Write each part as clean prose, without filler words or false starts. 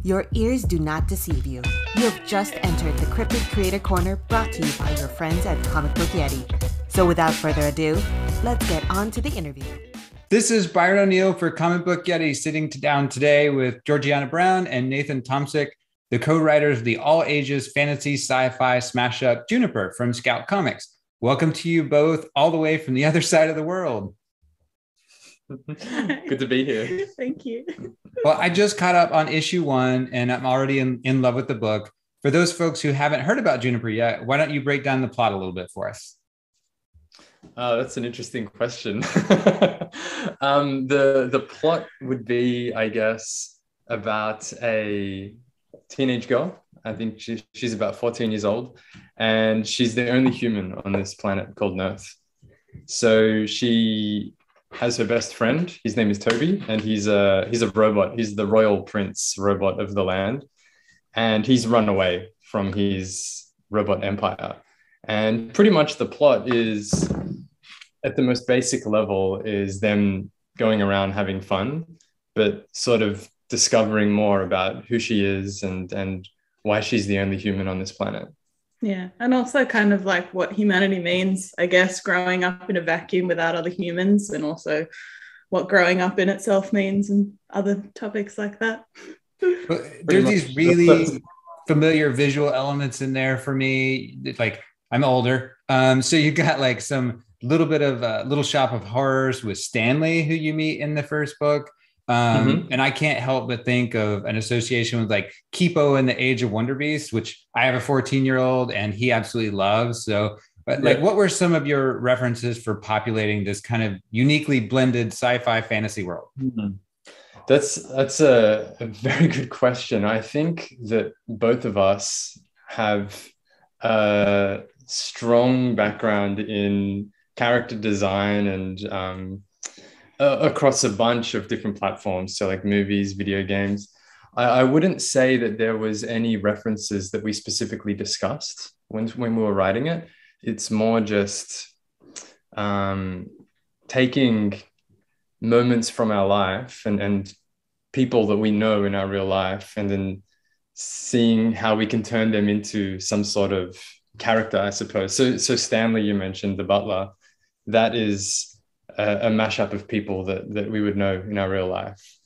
Your ears do not deceive you. You have just entered the Cryptid Creator Corner brought to you by your friends at Comic Book Yeti. So without further ado, let's get on to the interview. This is Byron O'Neill for Comic Book Yeti, sitting down today with Georgiana Brown and Nathan Tomsic, the co-writers of the all-ages fantasy sci-fi smash-up Juniper from Scout Comics. Welcome to you both all the way from the other side of the world. Good to be here. Thank you. Well, I just caught up on issue 1 and I'm already in love with the book. For those folks who haven't heard about Juniper yet, why don't you break down the plot a little bit for us? That's an interesting question. The plot would be, I guess, about a teenage girl. I think she's about 14 years old, and she's the only human on this planet called Earth. So she has her best friend. His name is Toby, and he's a robot. He's the royal prince robot of the land, and he's run away from his robot empire. And pretty much the plot is, at the most basic level, is them going around having fun, but sort of discovering more about who she is and why she's the only human on this planet. Yeah, and also kind of like what humanity means, I guess, growing up in a vacuum without other humans, and also what growing up in itself means and other topics like that. There's these really familiar visual elements in there for me. Like, I'm older, so you got like some little bit of Little Shop of Horrors with Stanley, who you meet in the first book. And I can't help but think of an association with like Kipo and the Age of Wonder Beast, which I have a 14-year-old and he absolutely loves. So, but like, what were some of your references for populating this kind of uniquely blended sci-fi fantasy world? That's a very good question. I think that both of us have a strong background in character design and across a bunch of different platforms, so like movies, video games. I wouldn't say that there was any references that we specifically discussed when we were writing it. It's more just taking moments from our life and people that we know in our real life, and then seeing how we can turn them into some sort of character, I suppose. So Stanley, you mentioned, the butler, that is a mashup of people that we would know in our real life,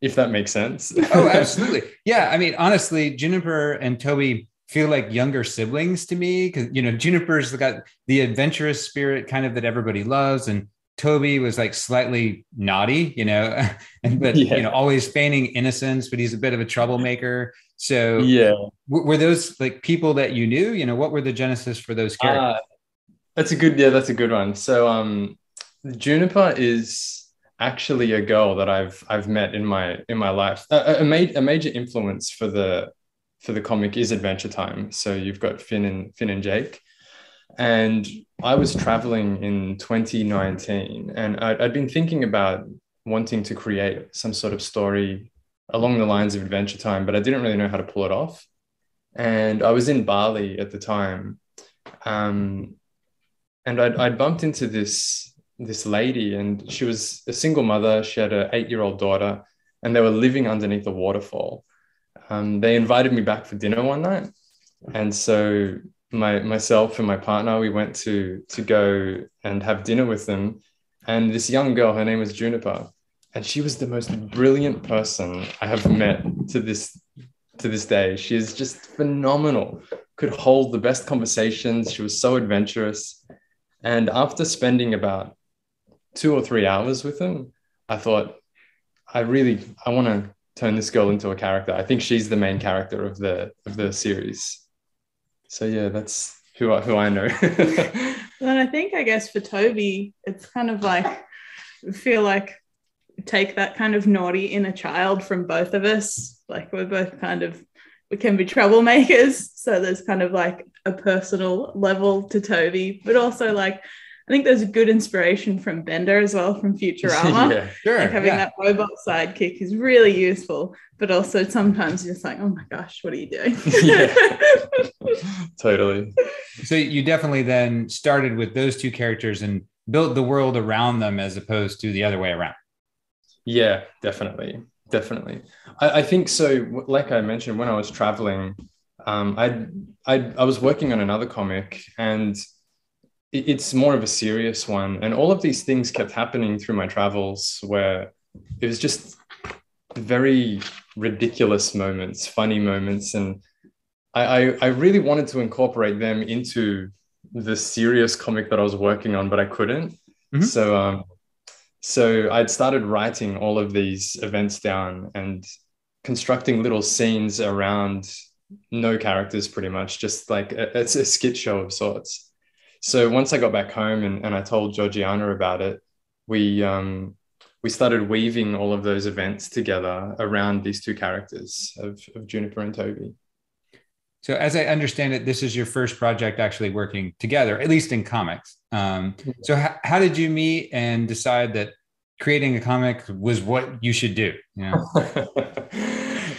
if that makes sense. Oh, absolutely. Yeah. I mean, honestly, Juniper and Toby feel like younger siblings to me, because, you know, Juniper's got the adventurous spirit kind of that everybody loves, and Toby was like slightly naughty, you know, but you know, always feigning innocence, but he's a bit of a troublemaker. So were those like people that you knew? You know, what were the genesis for those characters? That's a good one. So Juniper is actually a girl that I've met in my life. A major influence for the comic is Adventure Time. So you've got Finn and Jake, and I was traveling in 2019, and I'd been thinking about wanting to create some sort of story along the lines of Adventure Time, but I didn't really know how to pull it off. And I was in Bali at the time, and I'd bumped into this lady, and she was a single mother. She had an 8-year-old daughter, and they were living underneath a waterfall. They invited me back for dinner one night, and so myself and my partner, we went to go and have dinner with them. And this young girl, her name was Juniper, and she was the most brilliant person I have met to this day. She is just phenomenal, could hold the best conversations. She was so adventurous. And after spending about 2 or 3 hours with them, I thought, I want to turn this girl into a character. I think she's the main character of the series. So yeah, that's who I know. And I think, I guess, for Toby, it's kind of like, I feel like take that kind of naughty inner child from both of us. Like, we're both we can be troublemakers. So there's kind of like a personal level to Toby, but also like, I think there's a good inspiration from Bender as well, from Futurama. Yeah, sure. Like having that robot sidekick is really useful, but also sometimes you're just like, oh my gosh, what are you doing? Totally. So you definitely then started with those two characters and built the world around them as opposed to the other way around. Yeah, definitely. Definitely. I think so. Like I mentioned, when I was traveling, I was working on another comic, and it's more of a serious one. And all of these things kept happening through my travels where it was just very ridiculous moments, funny moments. And I really wanted to incorporate them into the serious comic that I was working on, but I couldn't. Mm-hmm. So I'd started writing all of these events down and constructing little scenes around no characters, pretty much, just like it's a skit show of sorts. So once I got back home and I told Georgiana about it, we started weaving all of those events together around these two characters of Juniper and Toby. So as I understand it, this is your first project actually working together, at least in comics. So how did you meet and decide that creating a comic was what you should do? Yeah,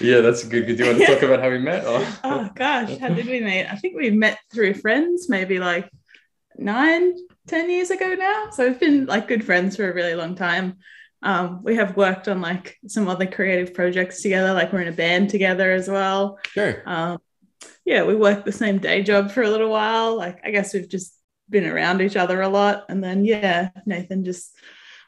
yeah, that's good. Do you want to talk about how we met? Or? Oh gosh, how did we meet? I think we met through friends, maybe like 9-10 years ago now. So we've been like good friends for a really long time. We have worked on like some other creative projects together, like we're in a band together as well. Sure. Yeah, we worked the same day job for a little while. Like, I guess we've just been around each other a lot. And then, yeah, Nathan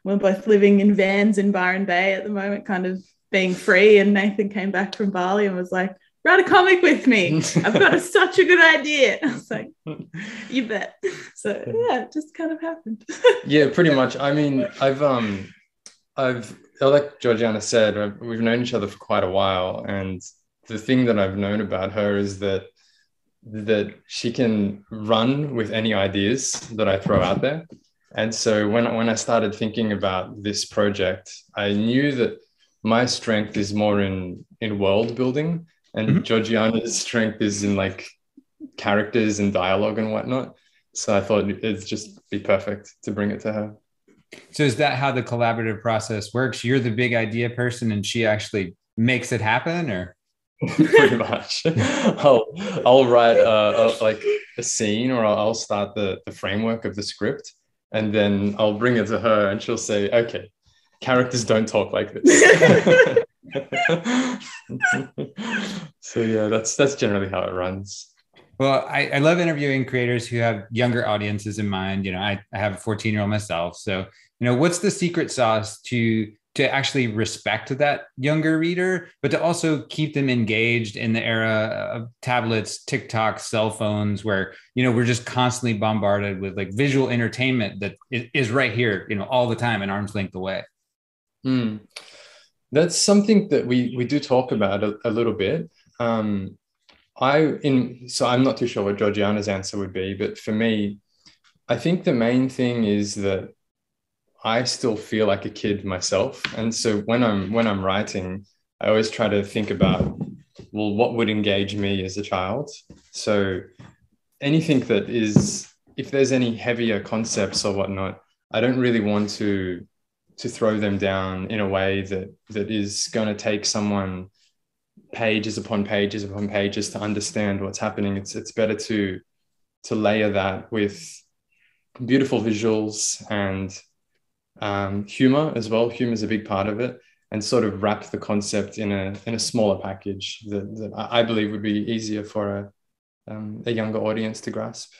we're both living in vans in Byron Bay at the moment, kind of being free. And Nathan came back from Bali and was like, write a comic with me. I've got such a good idea. I was like, you bet. So, yeah, it just kind of happened. Yeah, pretty much. I mean, like Georgiana said, we've known each other for quite a while. And the thing that I've known about her is that she can run with any ideas that I throw out there. And so when I started thinking about this project, I knew that my strength is more in world building, and mm-hmm. Georgiana's strength is in like characters and dialogue and whatnot. So I thought it'd just be perfect to bring it to her. So is that how the collaborative process works? You're the big idea person and she actually makes it happen, or? Pretty much. I'll write like a scene, or I'll start the framework of the script, and then I'll bring it to her and she'll say, okay, characters don't talk like this. So yeah, that's generally how it runs. Well, I love interviewing creators who have younger audiences in mind. You know, I have a 14-year-old myself. So, you know, what's the secret sauce to actually respect that younger reader, but to also keep them engaged in the era of tablets, TikTok, cell phones, where, you know, we're just constantly bombarded with like visual entertainment that is right here, you know, all the time, an arm's length away. That's something that we do talk about a little bit. So I'm not too sure what Georgiana's answer would be, but for me, I think the main thing is that I still feel like a kid myself. And so when I'm writing, I always try to think about, well, what would engage me as a child? So anything that is, if there's any heavier concepts or whatnot, I don't really want to throw them down in a way that is going to take someone pages upon pages upon pages to understand what's happening. It's better to layer that with beautiful visuals and humor as well. Humor is a big part of it, and sort of wrap the concept in a smaller package that I believe would be easier for a younger audience to grasp.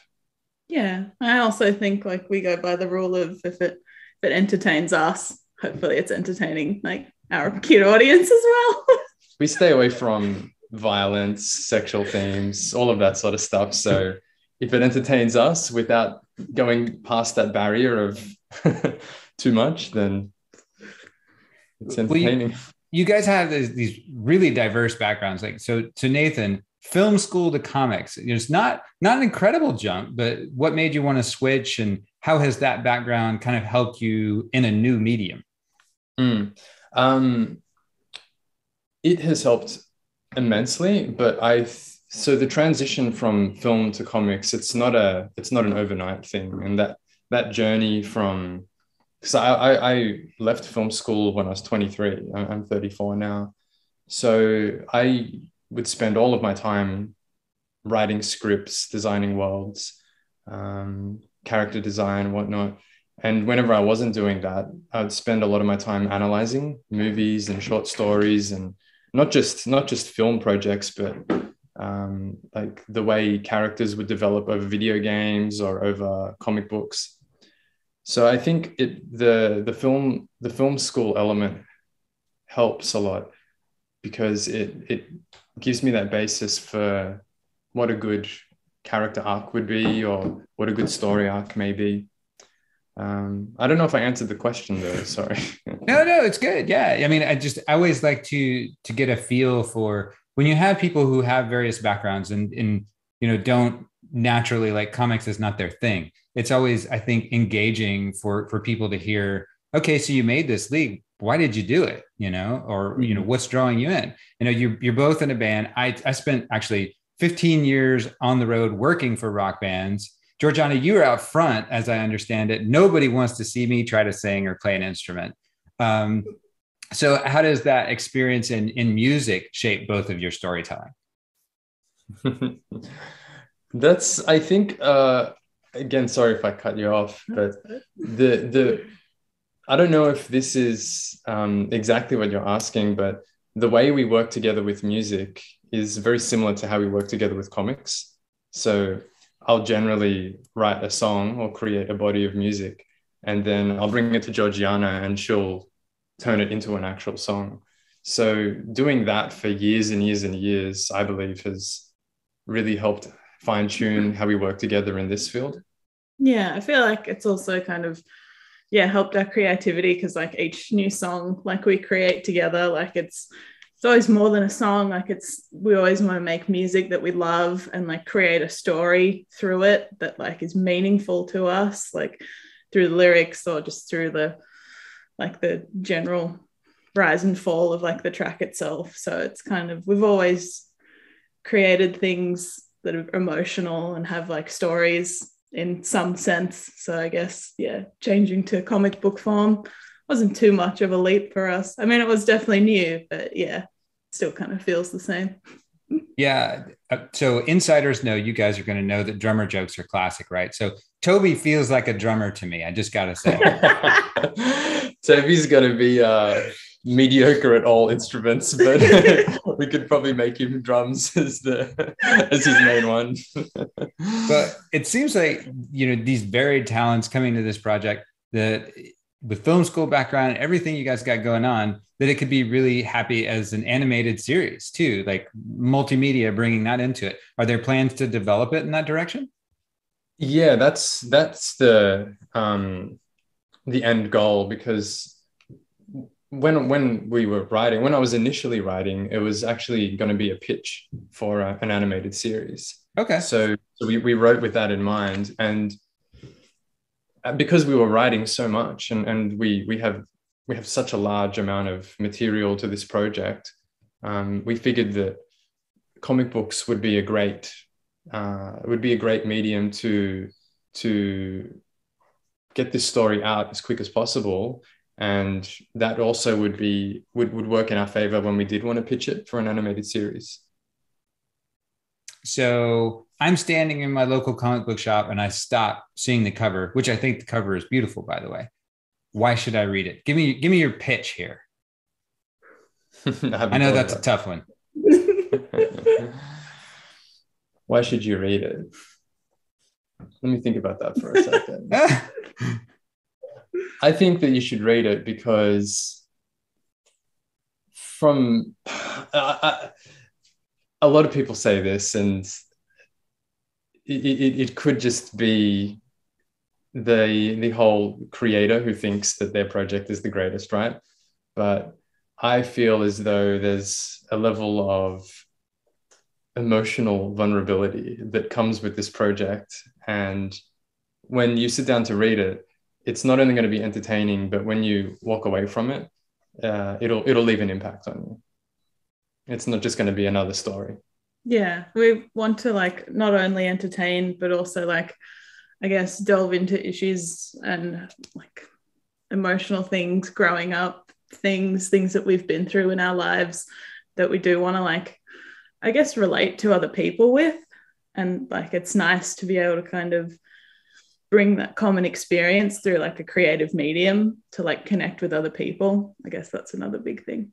Yeah, I also think like we go by the rule of if it entertains us, hopefully it's entertaining like our kid audience as well. We stay away from violence, sexual themes, all of that sort of stuff. So if it entertains us without going past that barrier of too much, then it's entertaining. Well, you guys have these really diverse backgrounds. Like so Nathan, film school to comics. It's not an incredible jump, but what made you want to switch, and how has that background kind of helped you in a new medium? It has helped immensely, but so the transition from film to comics, it's not an overnight thing, and that journey from, because I left film school when I was 23. I'm 34 now, so I would spend all of my time writing scripts, designing worlds, character design, whatnot. And whenever I wasn't doing that, I'd spend a lot of my time analyzing movies and short stories, and not just film projects, but like the way characters would develop over video games or over comic books. So I think the film school element helps a lot, because it gives me that basis for what a good character arc would be, or what a good story arc may be. I don't know if I answered the question though. Sorry. No, it's good. Yeah. I mean, I always like to get a feel for when you have people who have various backgrounds and don't naturally, like, comics is not their thing. It's always, I think, engaging for people to hear, okay, so you made this league. Why did you do it? Or, what's drawing you in? You're both in a band. I spent actually 15 years on the road working for rock bands. Georgiana, you were out front, as I understand it. Nobody wants to see me try to sing or play an instrument. So how does that experience in music shape both of your storytelling? That's, I think, again, sorry if I cut you off, but I don't know if this is exactly what you're asking, but the way we work together with music is very similar to how we work together with comics. So I'll generally write a song or create a body of music, and then I'll bring it to Georgiana and she'll turn it into an actual song. So doing that for years and years and years, I believe, has really helped fine-tune how we work together in this field. Yeah, I feel like it's also kind of, helped our creativity, because like each new song like we create together, like it's always more than a song. Like we always want to make music that we love and like create a story through it that like is meaningful to us, like through the lyrics or just through the general rise and fall of like the track itself. So it's kind of, we've always created things that are emotional and have like stories in some sense. So I guess, changing to comic book form wasn't too much of a leap for us. I mean, it was definitely new, but still kind of feels the same. Yeah. So insiders know, you guys are going to know that drummer jokes are classic, right? So Toby feels like a drummer to me. I just got to say. Toby's going to be mediocre at all instruments, but we could probably make him drums as his main one. But it seems like, these varied talents coming to this project, that with film school background, everything you guys got going on, that it could be really happy as an animated series too, like multimedia, bringing that into it. Are there plans to develop it in that direction? Yeah, that's the end goal, because when we were writing, when I was initially writing, it was actually going to be a pitch for an animated series. Okay. So we wrote with that in mind, and because we were writing so much, and we have such a large amount of material to this project, we figured that comic books would be a great medium to get this story out as quick as possible. And that also would work in our favor when we did want to pitch it for an animated series. So I'm standing in my local comic book shop and I stop seeing the cover, which I think the cover is beautiful, by the way. Why should I read it? Give me your pitch here. I know that's a tough one. Why should you read it? Let me think about that for a second. I think that you should read it because a lot of people say this, and it could just be the whole creator who thinks that their project is the greatest, right? But I feel as though there's a level of emotional vulnerability that comes with this project. And when you sit down to read it, it's not only going to be entertaining, but when you walk away from it, it'll leave an impact on you. It's not just going to be another story. Yeah, we want to like not only entertain, but also like, I guess, delve into issues and like emotional things, growing up, things that we've been through in our lives that we do want to like, I guess, relate to other people with. And like, it's nice to be able to kind of bring that common experience through like a creative medium to like connect with other people. I guess that's another big thing.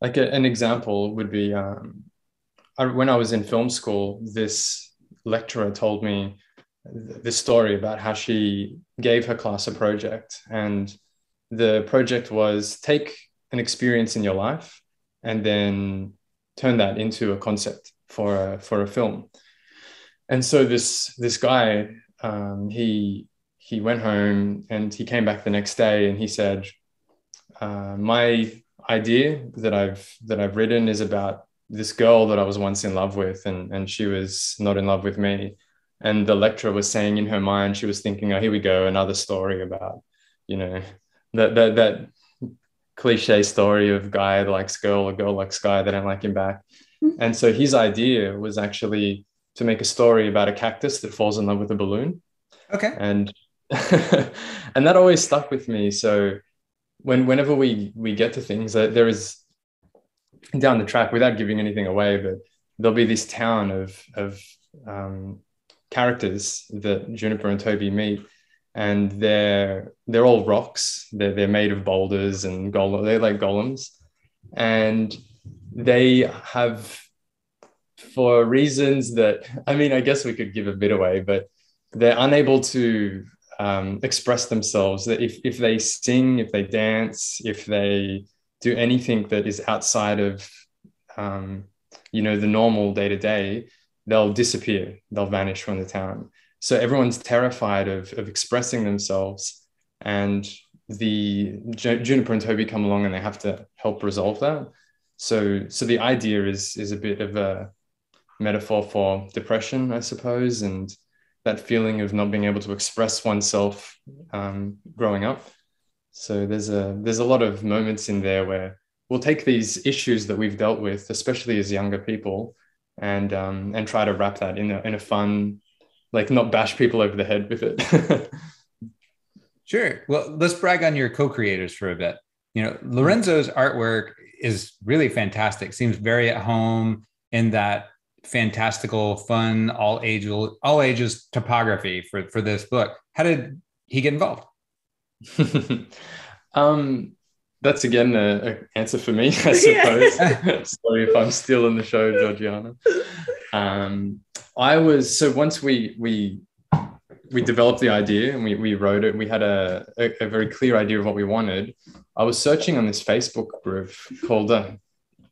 Like an example would be when I was in film school, this lecturer told me this story about how she gave her class a project, and the project was take an experience in your life and then turn that into a concept for a film. And so this guy, he went home and he came back the next day and he said, my idea that I've written is about this girl that I was once in love with, and she was not in love with me. And the lecturer was saying in her mind, she was thinking, oh, here we go, another story about, you know, that cliche story of guy likes girl or girl likes guy, they don't like him back. And so his idea was actually to make a story about a cactus that falls in love with a balloon. Okay. And and that always stuck with me. So whenever we get to things, there is down the track, without giving anything away, but there'll be this town of characters that Juniper and Toby meet, and they're all rocks. They're made of boulders and they're like golems, and they have, for reasons that, I mean, I guess we could give a bit away, but they're unable to express themselves. That if they sing, if they dance, if they do anything that is outside of, you know, the normal day to day, they'll disappear. They'll vanish from the town. So everyone's terrified of expressing themselves, and the Juniper and Toby come along and they have to help resolve that. So the idea is a bit of a metaphor for depression, I suppose, and that feeling of not being able to express oneself growing up. So there's a lot of moments in there where we'll take these issues that we've dealt with, especially as younger people, and try to wrap that in a fun, like not bash people over the head with it. Sure. Well, let's brag on your co-creators for a bit. You know, Lorenzo's artwork is really fantastic. Seems very at home in that fantastical, fun, all ages topography for this book. How did he get involved? That's again an answer for me, I suppose. Sorry if I'm still in the show, Georgiana. Once we developed the idea and we wrote it, we had a very clear idea of what we wanted. I was searching on this Facebook group called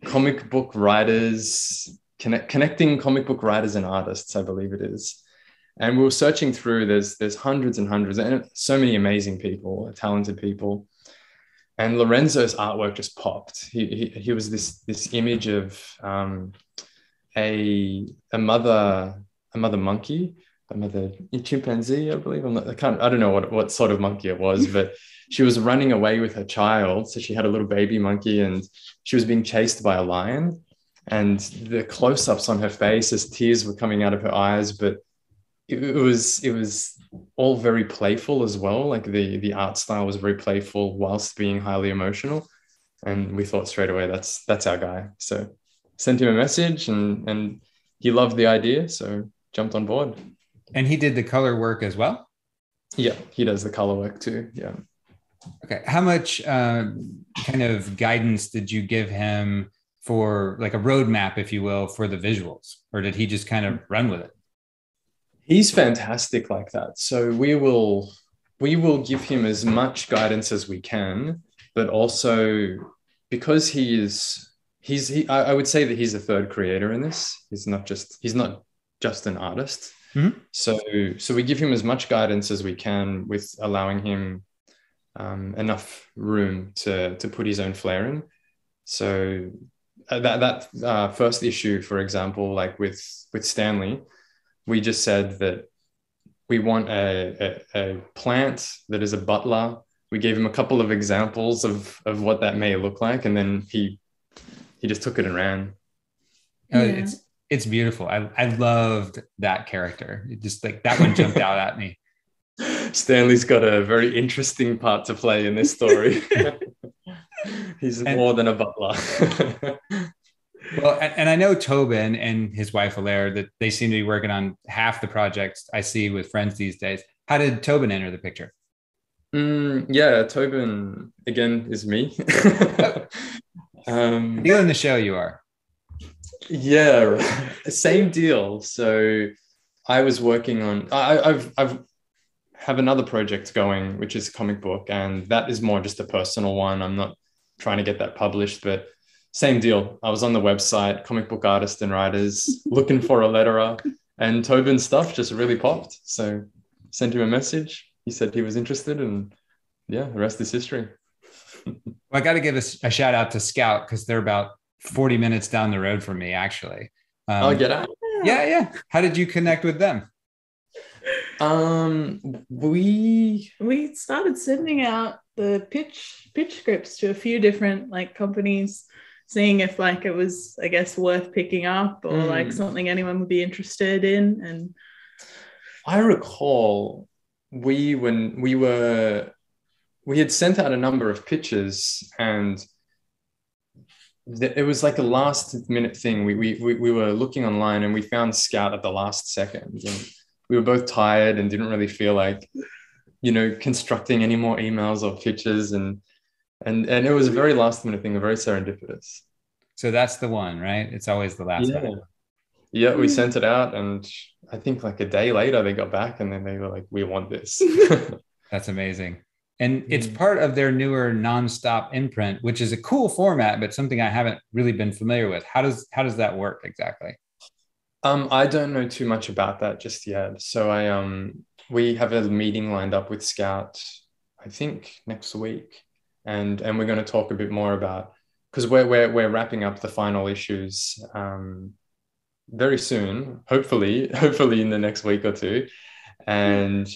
Comic Book Writers, Connecting Comic Book Writers and Artists, I believe it is. And we were searching through, there's hundreds and hundreds, and so many amazing people, talented people. And Lorenzo's artwork just popped. He was this image of a mother monkey, a mother chimpanzee, I believe. I don't know what sort of monkey it was, but she was running away with her child. So she had a little baby monkey, and she was being chased by a lion. And the close-ups on her face as tears were coming out of her eyes, but it was all very playful as well. Like the art style was very playful whilst being highly emotional. And we thought straight away, that's our guy. So sent him a message and he loved the idea. So jumped on board. And he did the color work as well? Yeah, he does the color work too. Yeah. Okay. How much kind of guidance did you give him for like a roadmap, if you will, for the visuals? Or did he just kind of run with it? He's fantastic like that. So we will give him as much guidance as we can, but also because I would say that he's a third creator in this. He's not just an artist. Mm-hmm. So we give him as much guidance as we can, with allowing him enough room to put his own flair in. So that first issue, for example, like with Stanley, we just said that we want a plant that is a butler. We gave him a couple of examples of what that may look like, and then he just took it and ran. Yeah. It's beautiful. I loved that character. It just like that one jumped out at me. Stanley's got a very interesting part to play in this story. He's more than a butler. Well, and I know Tobin and his wife Alaire, that they seem to be working on half the projects I see with friends these days. How did Tobin enter the picture? Yeah, Tobin again is me. Deal in the show you are. Yeah, same deal. So I was working on, I've have another project going, which is a comic book, and that is more just a personal one. I'm not trying to get that published, but same deal. I was on the website, comic book artists and writers, looking for a letterer, and Tobin's stuff just really popped. So sent him a message. He said he was interested, and yeah, the rest is history. Well, I got to give a shout out to Scout because they're about 40 minutes down the road from me, actually. I'll get out. Yeah. How did you connect with them? We started sending out the pitch scripts to a few different like companies, seeing if like it was, I guess, worth picking up or like something anyone would be interested in. And I recall we had sent out a number of pitches, and it was like a last minute thing. We were looking online and we found Scout at the last second, and we were both tired and didn't really feel like, constructing any more emails or pitches, and it was a very last minute thing, very serendipitous. So that's the one, right? It's always the last one. Yeah, we sent it out, and I think like a day later they got back, and then they were like, "We want this." That's amazing. And it's part of their newer nonstop imprint, which is a cool format, but something I haven't really been familiar with. How does that work exactly? I don't know too much about that just yet. So we have a meeting lined up with Scout, I think next week, and we're going to talk a bit more about, because we're wrapping up the final issues very soon, hopefully in the next week or two, and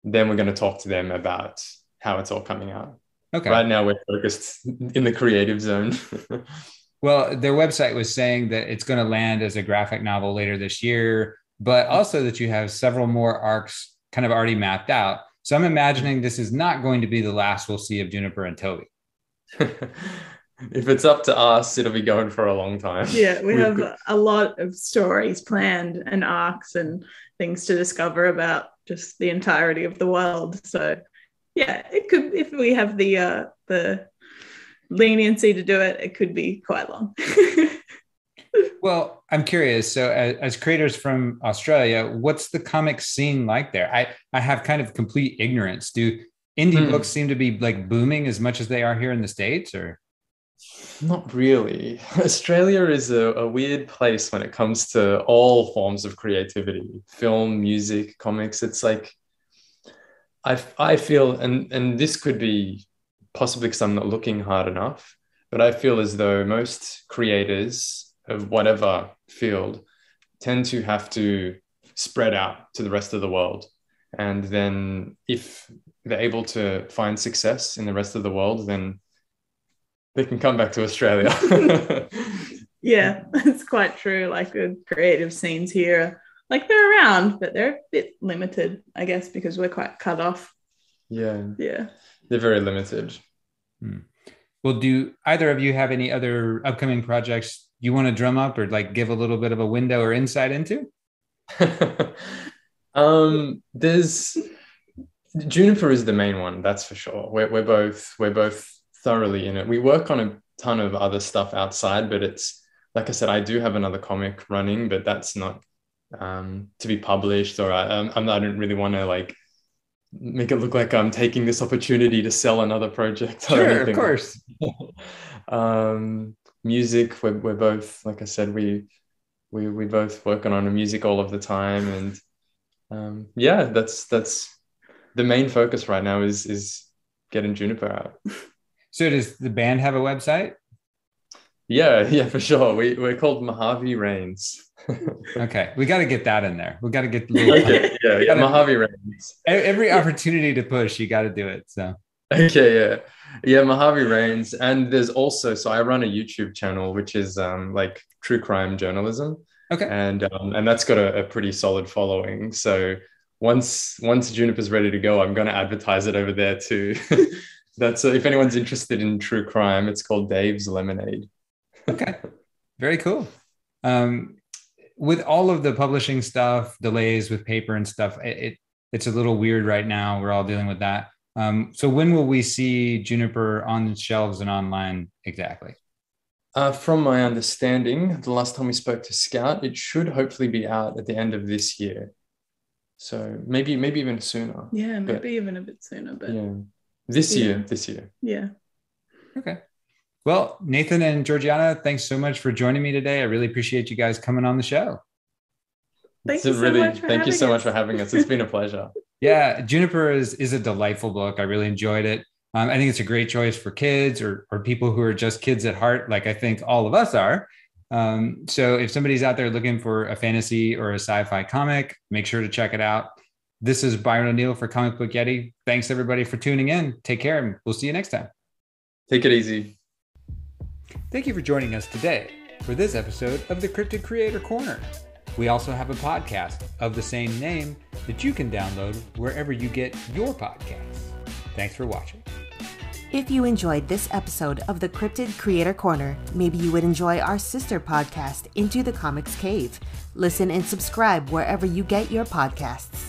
then we're going to talk to them about how it's all coming out. Okay. Right now we're focused in the creative zone. Well, their website was saying that it's going to land as a graphic novel later this year, but also that you have several more arcs kind of already mapped out. So I'm imagining this is not going to be the last we'll see of Juniper and Toby. If it's up to us, it'll be going for a long time. Yeah, we have a lot of stories planned and arcs and things to discover about just the entirety of the world. So yeah, it could, if we have the leniency to do it, it could be quite long. Well, I'm curious. So as creators from Australia, what's the comic scene like there? I have kind of complete ignorance. Do indie books seem to be like booming as much as they are here in the States, or? Not really. Australia is a weird place when it comes to all forms of creativity, film, music, comics. It's like, I feel, and this could be possibly because I'm not looking hard enough, but I feel as though most creators of whatever field tend to have to spread out to the rest of the world. And then if they're able to find success in the rest of the world, then they can come back to Australia. Yeah, that's quite true. Like the creative scenes here, like they're around, but they're a bit limited, I guess, because we're quite cut off. Yeah. They're very limited. Well, do either of you have any other upcoming projects you want to drum up or like give a little bit of a window or insight into? There's Juniper is the main one, that's for sure. We're both thoroughly in it. We work on a ton of other stuff outside, but it's like I said, I do have another comic running, but that's not to be published, or I don't really want to like make it look like I'm taking this opportunity to sell another project. Sure, of course. Music, we're both, like I said, we both working on music all of the time, and that's the main focus right now is getting Juniper out. So does the band have a website? Yeah, for sure. We're called Mojave Rains. Okay, we got to get that in there. We got to get Mojave Rains. Every opportunity to push, you got to do it. So Mojave Rains, and there's also, so I run a YouTube channel which is like true crime journalism. Okay, and that's got a pretty solid following. So once Juniper's ready to go, I'm going to advertise it over there too. That's if anyone's interested in true crime, it's called Dave's Lemonade. Okay, very cool. With all of the publishing stuff, delays with paper and stuff, it it's a little weird right now. We're all dealing with that. So when will we see Juniper on shelves and online exactly? From my understanding, the last time we spoke to Scout, it should hopefully be out at the end of this year. So maybe even sooner. Yeah, maybe even a bit sooner. But yeah, this year. Yeah. Okay. Well, Nathan and Georgiana, thanks so much for joining me today. I really appreciate you guys coming on the show. Thank you so much for having us. It's been a pleasure. Yeah, Juniper is a delightful book. I really enjoyed it. I think it's a great choice for kids or people who are just kids at heart, like I think all of us are. So if somebody's out there looking for a fantasy or a sci-fi comic, make sure to check it out. This is Byron O'Neill for Comic Book Yeti. Thanks everybody for tuning in. Take care and we'll see you next time. Take it easy. Thank you for joining us today for this episode of the Cryptid Creator Corner. We also have a podcast of the same name that you can download wherever you get your podcasts. Thanks for watching. If you enjoyed this episode of the Cryptid Creator Corner, maybe you would enjoy our sister podcast, Into the Comics Cave. Listen and subscribe wherever you get your podcasts.